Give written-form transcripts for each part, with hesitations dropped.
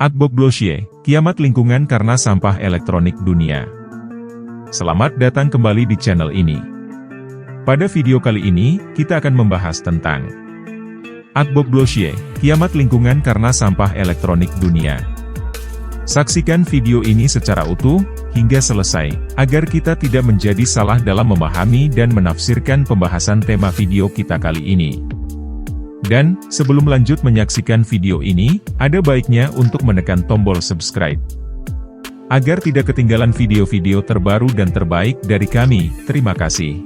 Akbok Glossier, kiamat lingkungan karena sampah elektronik dunia. Selamat datang kembali di channel ini. Pada video kali ini, kita akan membahas tentang Akbok Glossier, kiamat lingkungan karena sampah elektronik dunia. Saksikan video ini secara utuh, hingga selesai, agar kita tidak menjadi salah dalam memahami dan menafsirkan pembahasan tema video kita kali ini. Dan, sebelum lanjut menyaksikan video ini, ada baiknya untuk menekan tombol subscribe. Agar tidak ketinggalan video-video terbaru dan terbaik dari kami, terima kasih.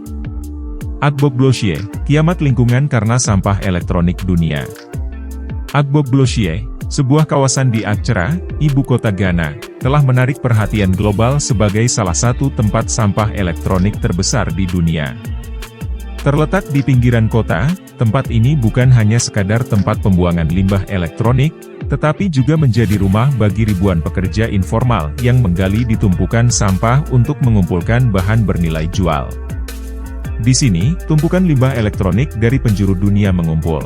Akbok Glossier, kiamat lingkungan karena sampah elektronik dunia. Akbok Glossier, sebuah kawasan di Accra, ibu kota Ghana, telah menarik perhatian global sebagai salah satu tempat sampah elektronik terbesar di dunia. Terletak di pinggiran kota, tempat ini bukan hanya sekadar tempat pembuangan limbah elektronik, tetapi juga menjadi rumah bagi ribuan pekerja informal yang menggali di tumpukan sampah untuk mengumpulkan bahan bernilai jual. Di sini, tumpukan limbah elektronik dari penjuru dunia mengumpul.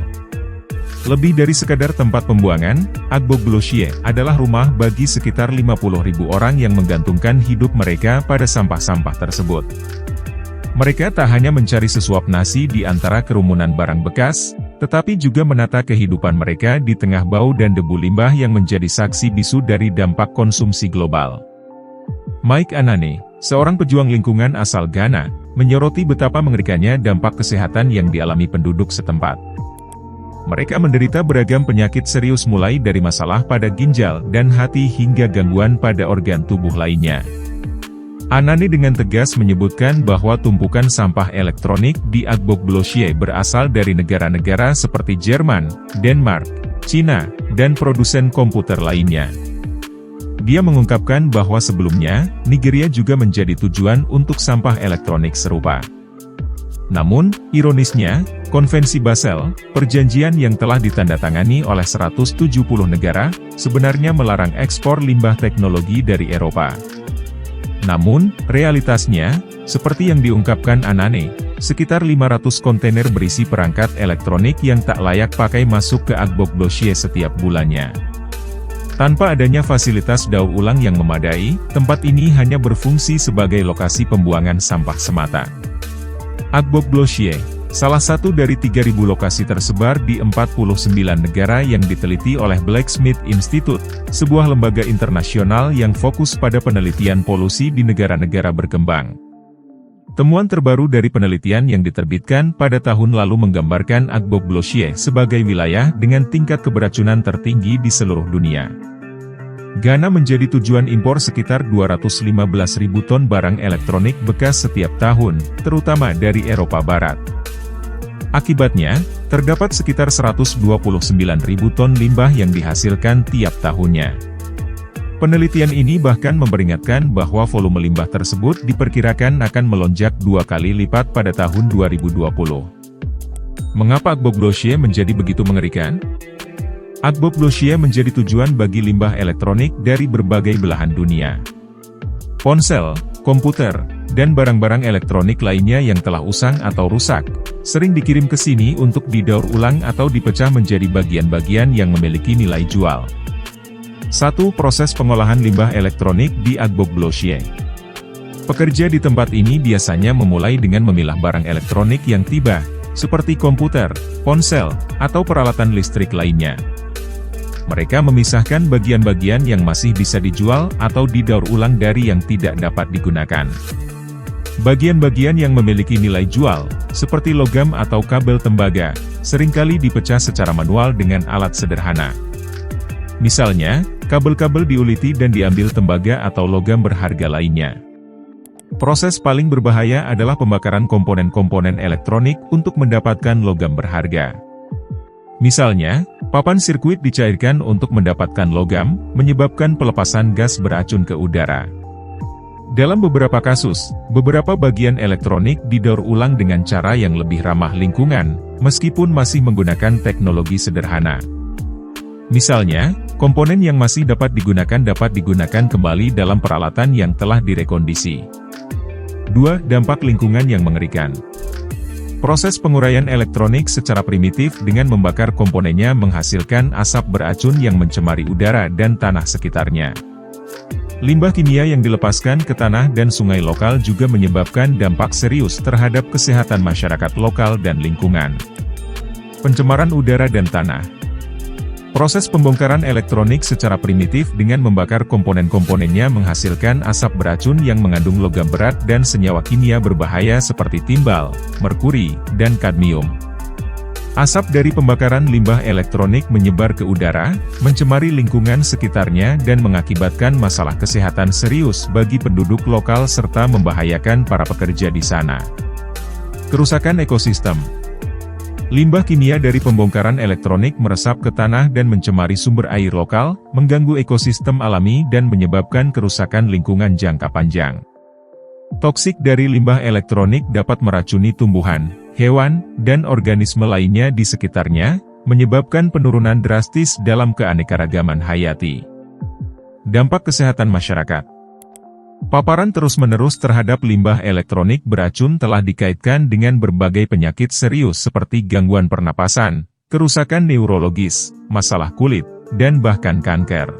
Lebih dari sekadar tempat pembuangan, Akbok Glossier adalah rumah bagi sekitar 50.000 orang yang menggantungkan hidup mereka pada sampah-sampah tersebut. Mereka tak hanya mencari sesuap nasi di antara kerumunan barang bekas, tetapi juga menata kehidupan mereka di tengah bau dan debu limbah yang menjadi saksi bisu dari dampak konsumsi global. Mike Anane, seorang pejuang lingkungan asal Ghana, menyoroti betapa mengerikannya dampak kesehatan yang dialami penduduk setempat. Mereka menderita beragam penyakit serius mulai dari masalah pada ginjal dan hati hingga gangguan pada organ tubuh lainnya. Anane dengan tegas menyebutkan bahwa tumpukan sampah elektronik di Akbok Glossier berasal dari negara-negara seperti Jerman, Denmark, Cina, dan produsen komputer lainnya. Dia mengungkapkan bahwa sebelumnya, Nigeria juga menjadi tujuan untuk sampah elektronik serupa. Namun, ironisnya, Konvensi Basel, perjanjian yang telah ditandatangani oleh 170 negara, sebenarnya melarang ekspor limbah teknologi dari Eropa. Namun, realitasnya, seperti yang diungkapkan Anane, sekitar 500 kontainer berisi perangkat elektronik yang tak layak pakai masuk ke Akbok Glossier setiap bulannya. Tanpa adanya fasilitas daur ulang yang memadai, tempat ini hanya berfungsi sebagai lokasi pembuangan sampah semata. Akbok Glossier, salah satu dari 3.000 lokasi tersebar di 49 negara yang diteliti oleh Blacksmith Institute, sebuah lembaga internasional yang fokus pada penelitian polusi di negara-negara berkembang. Temuan terbaru dari penelitian yang diterbitkan pada tahun lalu menggambarkan Akbok Glossier sebagai wilayah dengan tingkat keberacunan tertinggi di seluruh dunia. Ghana menjadi tujuan impor sekitar 215.000 ton barang elektronik bekas setiap tahun, terutama dari Eropa Barat. Akibatnya, terdapat sekitar 129.000 ton limbah yang dihasilkan tiap tahunnya. Penelitian ini bahkan memperingatkan bahwa volume limbah tersebut diperkirakan akan melonjak 2 kali lipat pada tahun 2020. Mengapa Akbok Glossier menjadi begitu mengerikan? Akbok Glossier menjadi tujuan bagi limbah elektronik dari berbagai belahan dunia. Ponsel, komputer, dan barang-barang elektronik lainnya yang telah usang atau rusak, sering dikirim ke sini untuk didaur ulang atau dipecah menjadi bagian-bagian yang memiliki nilai jual. 1. Proses pengolahan limbah elektronik di Akbok Glossier. Pekerja di tempat ini biasanya memulai dengan memilah barang elektronik yang tiba, seperti komputer, ponsel, atau peralatan listrik lainnya. Mereka memisahkan bagian-bagian yang masih bisa dijual atau didaur ulang dari yang tidak dapat digunakan. Bagian-bagian yang memiliki nilai jual, seperti logam atau kabel tembaga, seringkali dipecah secara manual dengan alat sederhana. Misalnya, kabel-kabel diuliti dan diambil tembaga atau logam berharga lainnya. Proses paling berbahaya adalah pembakaran komponen-komponen elektronik untuk mendapatkan logam berharga. Misalnya, papan sirkuit dicairkan untuk mendapatkan logam, menyebabkan pelepasan gas beracun ke udara. Dalam beberapa kasus, beberapa bagian elektronik didaur ulang dengan cara yang lebih ramah lingkungan, meskipun masih menggunakan teknologi sederhana. Misalnya, komponen yang masih dapat digunakan kembali dalam peralatan yang telah direkondisi. 2. Dampak lingkungan yang mengerikan. Proses penguraian elektronik secara primitif dengan membakar komponennya menghasilkan asap beracun yang mencemari udara dan tanah sekitarnya. Limbah kimia yang dilepaskan ke tanah dan sungai lokal juga menyebabkan dampak serius terhadap kesehatan masyarakat lokal dan lingkungan. Pencemaran udara dan tanah. Proses pembongkaran elektronik secara primitif dengan membakar komponen-komponennya menghasilkan asap beracun yang mengandung logam berat dan senyawa kimia berbahaya seperti timbal, merkuri, dan kadmium. Asap dari pembakaran limbah elektronik menyebar ke udara, mencemari lingkungan sekitarnya dan mengakibatkan masalah kesehatan serius bagi penduduk lokal serta membahayakan para pekerja di sana. Kerusakan ekosistem. Limbah kimia dari pembongkaran elektronik meresap ke tanah dan mencemari sumber air lokal, mengganggu ekosistem alami dan menyebabkan kerusakan lingkungan jangka panjang. Toksik dari limbah elektronik dapat meracuni tumbuhan, hewan, dan organisme lainnya di sekitarnya, menyebabkan penurunan drastis dalam keanekaragaman hayati. Dampak kesehatan masyarakat. Paparan terus-menerus terhadap limbah elektronik beracun telah dikaitkan dengan berbagai penyakit serius seperti gangguan pernapasan, kerusakan neurologis, masalah kulit, dan bahkan kanker.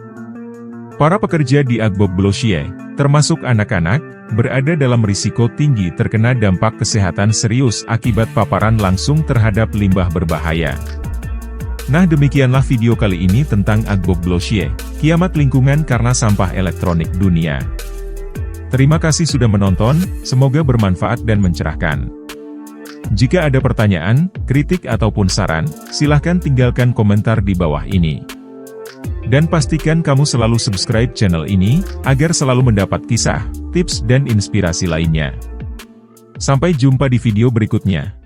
Para pekerja di Agbogbloshye, termasuk anak-anak, berada dalam risiko tinggi terkena dampak kesehatan serius akibat paparan langsung terhadap limbah berbahaya. Nah, demikianlah video kali ini tentang Agbogbloshye, kiamat lingkungan karena sampah elektronik dunia. Terima kasih sudah menonton, semoga bermanfaat dan mencerahkan. Jika ada pertanyaan, kritik ataupun saran, silahkan tinggalkan komentar di bawah ini. Dan pastikan kamu selalu subscribe channel ini, agar selalu mendapat kisah, tips dan inspirasi lainnya. Sampai jumpa di video berikutnya.